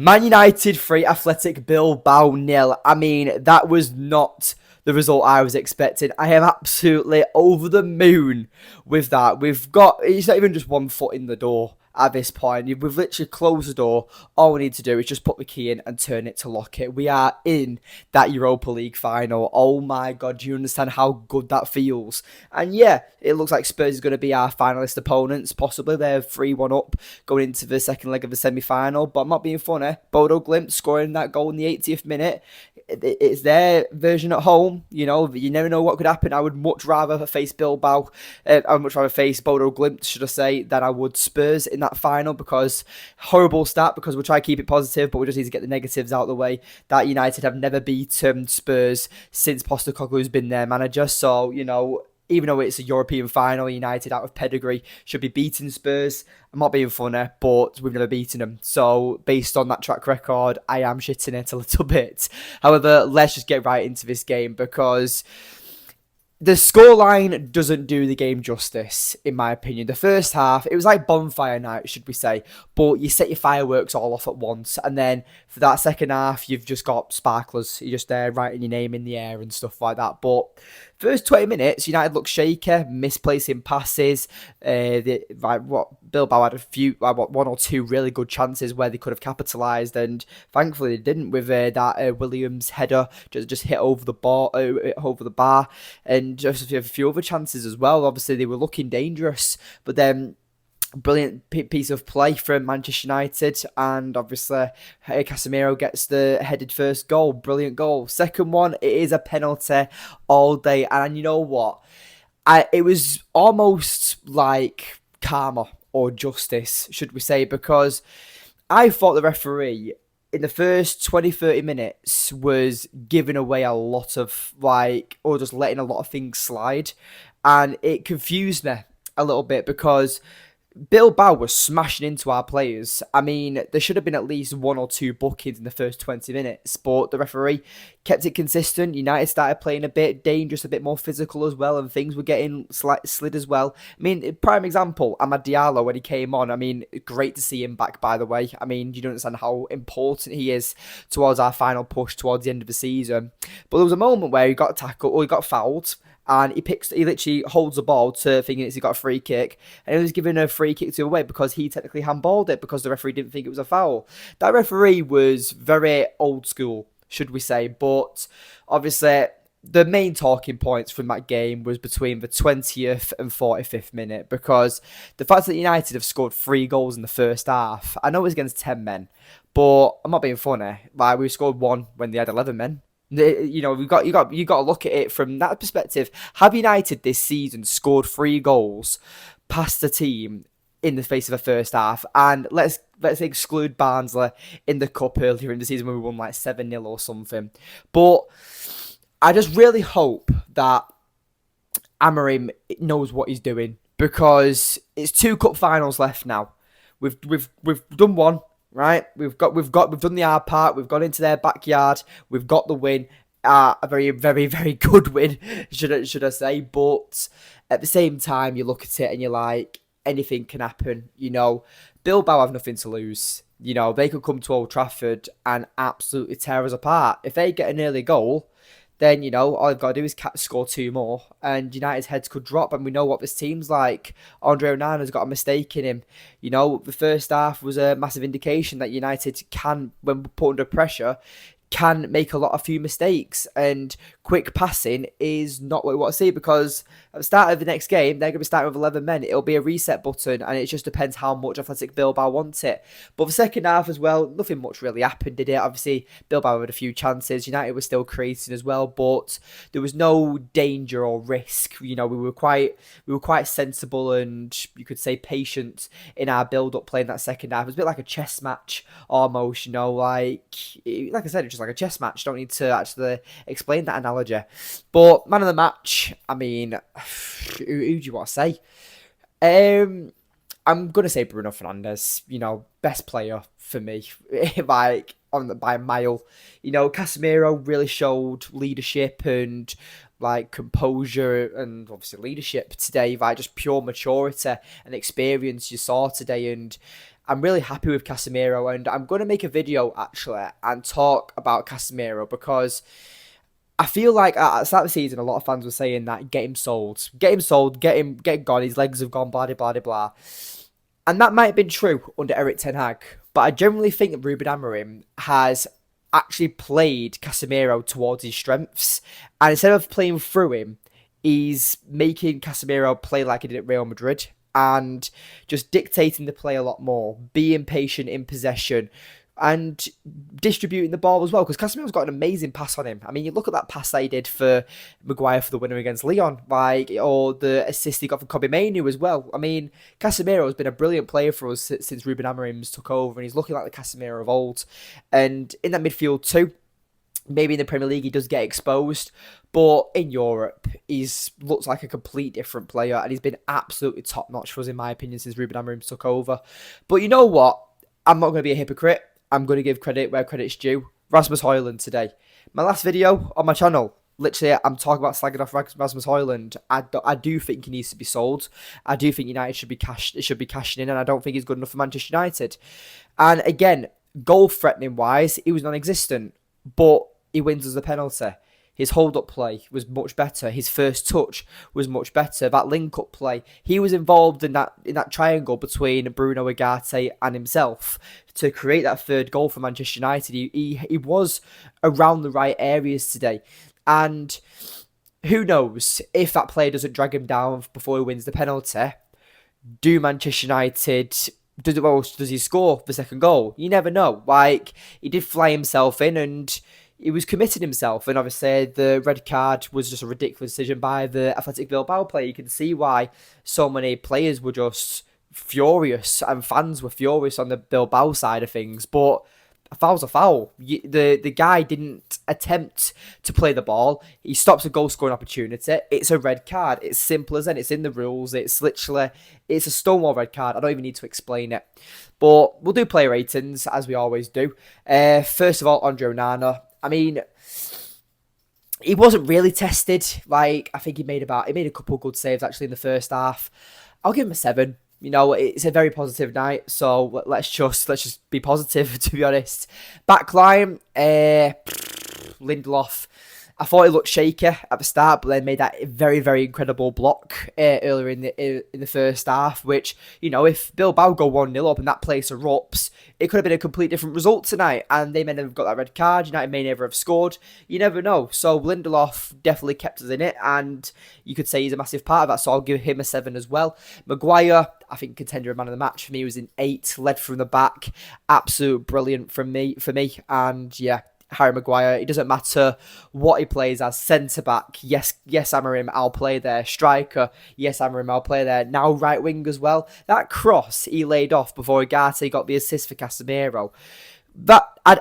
Man United 3, Athletic Bilbao 0. I mean, that was not the result I was expecting. I am absolutely over the moon with that. It's not even just one foot in the door at this point. We've literally closed the door. All we need to do is just put the key in and turn it to lock it. We are in that Europa League final. Oh my God, do you understand how good that feels? And yeah, it looks like Spurs is going to be our finalist opponents. Possibly they're 3-1 up going into the second leg of the semi-final. But I'm not being funny. Bodo Glimt scoring that goal in the 80th minute. It's their version at home. You never know what could happen. I would much rather face Bilbao. I would much rather face Bodo Glimt, should I say, than I would Spurs in that final, because horrible stat, because we'll try to keep it positive, but we just need to get the negatives out of the way. That United have never beaten Spurs since Postecoglou's been their manager. So, even though it's a European final, United out of pedigree should be beating Spurs. I'm not being funny, but we've never beaten them. So based on that track record, I am shitting it a little bit. However, let's just get right into this game, because the scoreline doesn't do the game justice, in my opinion. The first half, it was like bonfire night, should we say. But you set your fireworks all off at once. And then for that second half, you've just got sparklers. You're just there writing your name in the air and stuff like that. But first 20 minutes, United looked shaky, misplacing passes. Bilbao had one or two really good chances where they could have capitalised, and thankfully they didn't, with that Williams header just hit over the bar, and just a few other chances as well. Obviously they were looking dangerous, but then brilliant piece of play from Manchester United, and obviously Casemiro gets the headed first goal. Brilliant goal. Second one, it is a penalty all day, and you know what? It was almost like karma or justice, should we say, because I thought the referee in the first 20-30 minutes was giving away a lot of, or just letting a lot of things slide, and it confused me a little bit, because Bilbao was smashing into our players. I mean, there should have been at least one or two bookings in the first 20 minutes, but the referee kept it consistent. United started playing a bit dangerous, a bit more physical as well, and things were getting slid as well. I mean, prime example, Amad Diallo, when he came on, I mean, great to see him back, by the way. I mean, you don't understand how important he is towards our final push towards the end of the season. But there was a moment where he got tackled, or he got fouled, and he literally holds the ball to thinking he got a free kick, and he was given a free kick to away because he technically handballed it, because the referee didn't think it was a foul. That referee was very old school, should we say, but obviously the main talking points from that game was between the 20th and 45th minute, because the fact that United have scored 3 goals in the first half, I know it was against 10 men, but I'm not being funny. We scored 1 when they had 11 men. You got to look at it from that perspective. Have United this season scored 3 goals past the team in the space of the first half? And let's exclude Barnsley in the cup earlier in the season when we won like 7-0 or something. But I just really hope that Amorim knows what he's doing, because it's 2 cup finals left now. We've done one. Right, we've done the hard part. We've gone into their backyard. We've got the win, a very, very, very good win, should I say? But at the same time, you look at it and you're like, anything can happen. Bilbao have nothing to lose. They could come to Old Trafford and absolutely tear us apart. If they get an early goal, then, all they've got to do is score 2 more, and United's heads could drop, and we know what this team's like. Andre Onana's got a mistake in him. The first half was a massive indication that United can, when put under pressure, can make a few mistakes, and quick passing is not what we want to see, because at the start of the next game, they're going to be starting with 11 men. It'll be a reset button, and it just depends how much Athletic Bilbao wants it. But the second half as well, nothing much really happened, did it? Obviously, Bilbao had a few chances. United was still creating as well, but there was no danger or risk. We were quite sensible and, you could say, patient in our build-up playing that second half. It was a bit like a chess match almost. Like I said, it's just like a chess match. Don't need to actually explain that analogy. But man of the match, I mean, who do you want to say? I'm going to say Bruno Fernandes, best player for me, by a mile. Casemiro really showed leadership and composure and obviously leadership today, just pure maturity and experience you saw today. And I'm really happy with Casemiro, and I'm going to make a video actually and talk about Casemiro because I feel like at the start of the season, a lot of fans were saying that get him sold, get him gone. His legs have gone, blah blah blah blah, and that might have been true under Eric Ten Hag. But I generally think that Ruben Amorim has actually played Casemiro towards his strengths, and instead of playing through him, he's making Casemiro play like he did at Real Madrid and just dictating the play a lot more, being patient in possession, and distributing the ball as well, because Casemiro's got an amazing pass on him. I mean, you look at that pass that he did for Maguire for the winner against Lyon, like, or the assist he got from Kobe Mainoo as well. I mean, Casemiro has been a brilliant player for us since Ruben Amorim's took over, and he's looking like the Casemiro of old. And in that midfield too, maybe in the Premier League he does get exposed, but in Europe he's looks like a complete different player, and he's been absolutely top notch for us in my opinion since Ruben Amorim took over. But you know what? I'm not going to be a hypocrite. I'm going to give credit where credit's due. Rasmus Højlund today. My last video on my channel, literally, I'm talking about slagging off Rasmus Højlund. I do think he needs to be sold. I do think United should be cashing in, and I don't think he's good enough for Manchester United. And again, goal threatening wise, he was non-existent, but he wins as a penalty. His hold-up play was much better. His first touch was much better. That link-up play, he was involved in that triangle between Bruno Ugarte and himself to create that third goal for Manchester United. He was around the right areas today. And who knows, if that player doesn't drag him down before he wins the penalty, do Manchester United... Does he score the second goal? You never know. Like, he did fly himself in, and he was committing himself, and obviously the red card was just a ridiculous decision by the Athletic Bilbao player. You can see why so many players were just furious and fans were furious on the Bilbao side of things, but a foul's a foul. The guy didn't attempt to play the ball. He stops a goal scoring opportunity. It's a red card. It's simple as that. It's in the rules. It's literally, it's a stonewall red card. I don't even need to explain it. But we'll do player ratings as we always do. First of all, Andre Onana. I mean, he wasn't really tested. Like, I think he made a couple of good saves actually in the first half. I'll give him a 7. You know, it's a very positive night, so let's just be positive, to be honest. Backline, Lindelof. I thought he looked shaky at the start, but then made that very, very incredible block earlier in the first half, which, you know, if Bilbao go 1-0 up and that place erupts, it could have been a complete different result tonight, and they may never have got that red card. United may never have scored. You never know. So Lindelof definitely kept us in it, and you could say he's a massive part of that, so I'll give him a 7 as well. Maguire, I think contender of man of the match for me, was in 8, led from the back. Absolute brilliant for me, and yeah, Harry Maguire, it doesn't matter what he plays as. Centre-back, yes, Amorim, I'll play there. Striker, yes, Amorim, I'll play there. Now right wing as well. That cross he laid off before Ugarte got the assist for Casemiro.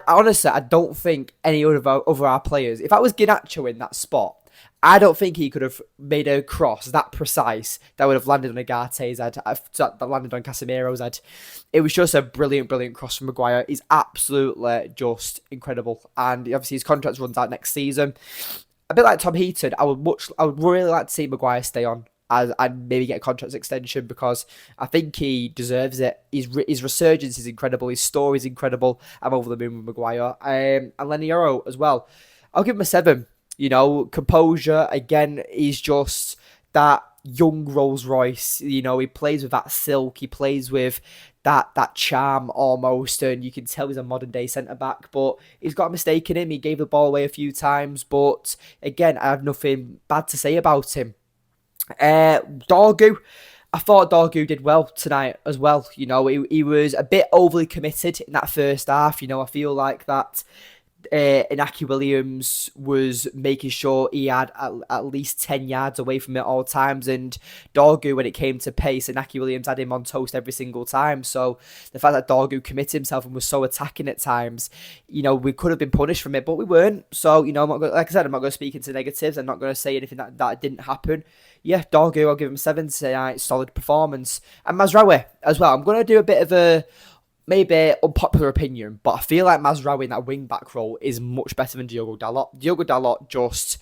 Honestly, I don't think any of our players, if I was Garnacho in that spot, I don't think he could have made a cross that precise that would have landed on Ugarte's head, that landed on Casemiro's head. It was just a brilliant, brilliant cross from Maguire. He's absolutely just incredible. And obviously his contract runs out next season. A bit like Tom Heaton, I would really like to see Maguire stay on and maybe get a contract extension, because I think he deserves it. His resurgence is incredible. His story is incredible. I'm over the moon with Maguire. And Lenny Yoro as well. I'll give him a 7. You know, composure, again, he's just that young Rolls Royce. You know, he plays with that silk. He plays with that charm almost. And you can tell he's a modern day centre-back. But he's got a mistake in him. He gave the ball away a few times. But again, I have nothing bad to say about him. Dorgu. I thought Dorgu did well tonight as well. You know, he was a bit overly committed in that first half. You know, I feel like that... Inaki Williams was making sure he had at least 10 yards away from it at all times, and Dorgu, when it came to pace, Inaki Williams had him on toast every single time. So the fact that Dorgu committed himself and was so attacking at times, you know, we could have been punished from it, but we weren't. So, you know, like I said, I'm not going to speak into negatives. I'm not going to say anything that didn't happen. Yeah, Dorgu, I'll give him 7 tonight. Solid performance. And Mazraoui as well. I'm going to do a bit of a maybe unpopular opinion, but I feel like Mazraoui in that wing-back role is much better than Diogo Dalot. Diogo Dalot just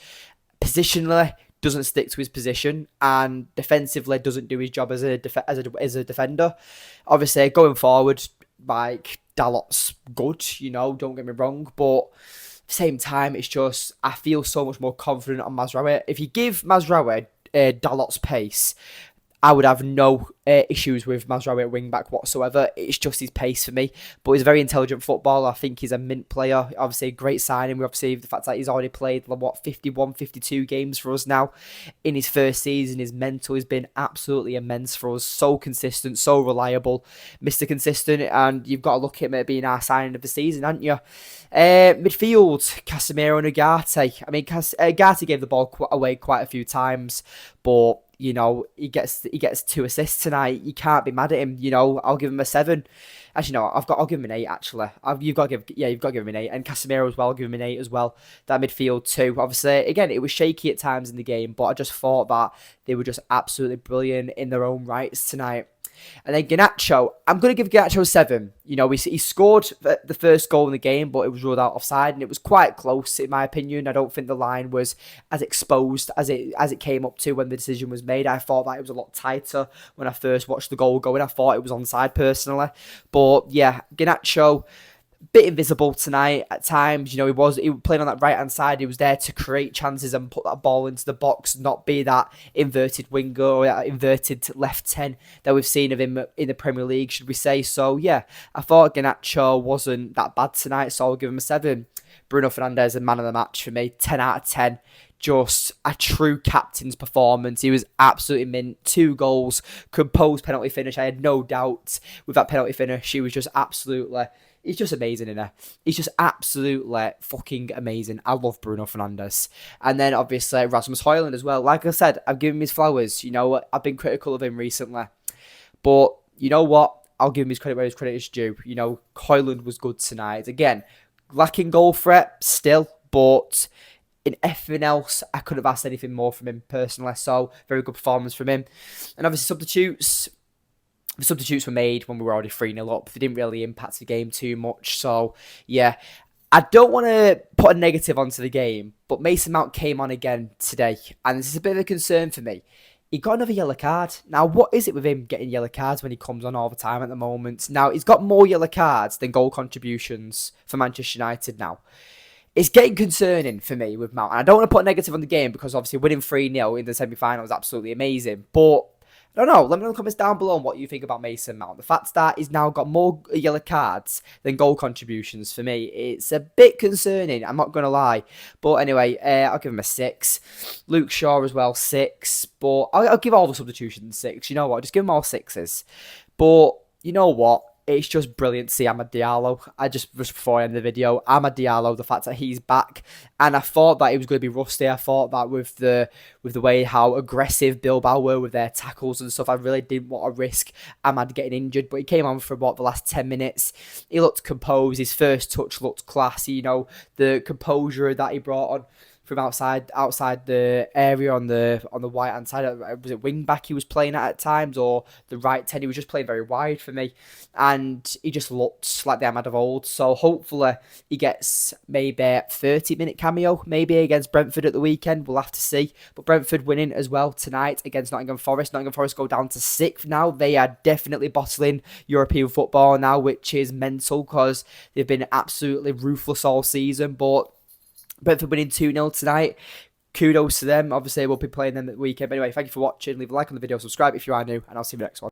positionally doesn't stick to his position and defensively doesn't do his job as a defender. Obviously, going forward, like Dalot's good, don't get me wrong, but same time, it's just I feel so much more confident on Mazraoui. If you give Mazraoui Dalot's pace, I would have no issues with Mazraoui at wing back whatsoever. It's just his pace for me. But he's a very intelligent footballer. I think he's a mint player. Obviously, a great signing. We obviously the fact that he's already played 51, 52 games for us now in his first season. His mental has been absolutely immense for us. So consistent, so reliable, Mr. Consistent. And you've got to look at him at being our signing of the season, haven't you? Midfield, Casemiro and Ugarte. I mean, Ugarte gave the ball away quite a few times, but he gets 2 assists tonight. You can't be mad at him. I'll give him a 7. Actually, no, I'll give him an 8. Actually, you've got to give him an 8, and Casemiro as well. I'll give him an 8 as well. That midfield too. Obviously, again, it was shaky at times in the game, but I just thought that they were just absolutely brilliant in their own rights tonight. And then Garnacho, I'm going to give Garnacho a 7. He scored the first goal in the game, but it was ruled out offside, and it was quite close, in my opinion. I don't think the line was as exposed as it came up to when the decision was made. I thought that it was a lot tighter when I first watched the goal go in. I thought it was onside, personally. But, yeah, Garnacho, bit invisible tonight at times. He was playing on that right hand side. He was there to create chances and put that ball into the box, not be that inverted winger or that inverted left 10 that we've seen of him in the Premier League, should we say. So yeah, I thought Garnacho wasn't that bad tonight, so I'll give him a 7. Bruno Fernandes, a man of the match for me, 10 out of 10. Just a true captain's performance. He was absolutely mint. 2 goals, composed penalty finish. I had no doubt with that penalty finish. He was just absolutely... He's just amazing in there. He's just absolutely fucking amazing. I love Bruno Fernandes. And then, obviously, Rasmus Højlund as well. Like I said, I've given him his flowers. I've been critical of him recently. But, you know what? I'll give him his credit where his credit is due. Højlund was good tonight. Again, lacking goal threat still, but in everything else, I couldn't have asked anything more from him personally. So, very good performance from him. And obviously, substitutes. The substitutes were made when we were already 3-0 up. They didn't really impact the game too much. So, yeah. I don't want to put a negative onto the game, but Mason Mount came on again today. And this is a bit of a concern for me. He got another yellow card. Now, what is it with him getting yellow cards when he comes on all the time at the moment? Now, he's got more yellow cards than goal contributions for Manchester United now. It's getting concerning for me with Mount. And I don't want to put a negative on the game because obviously winning 3-0 in the semi-final is absolutely amazing. But I don't know. Let me know in the comments down below on what you think about Mason Mount. The fact that he's now got more yellow cards than goal contributions for me, it's a bit concerning. I'm not going to lie. But anyway, I'll give him a 6. Luke Shaw as well, 6. But I'll give all the substitutions 6. You know what? Just give them all 6s. But you know what? It's just brilliant to see Amad Diallo. Just before I end the video, Amad Diallo, the fact that he's back, and I thought that he was going to be rusty. I thought that with the way how aggressive Bilbao were with their tackles and stuff, I really didn't want to risk Amad getting injured. But he came on for about the last 10 minutes. He looked composed. His first touch looked classy. The composure that he brought on from outside the area on the right hand side. Was it wing back he was playing at times, or the right 10? He was just playing very wide for me, and he just looked like the Ahmad of old. So hopefully he gets maybe a 30-minute cameo, maybe against Brentford at the weekend. We'll have to see. But Brentford winning as well tonight against Nottingham Forest. Nottingham Forest go down to 6th now. They are definitely bottling European football now, which is mental because they've been absolutely ruthless all season. But Brentford winning 2-0 tonight. Kudos to them. Obviously, we'll be playing them at the weekend. But anyway, thank you for watching. Leave a like on the video, subscribe if you are new, and I'll see you in the next one.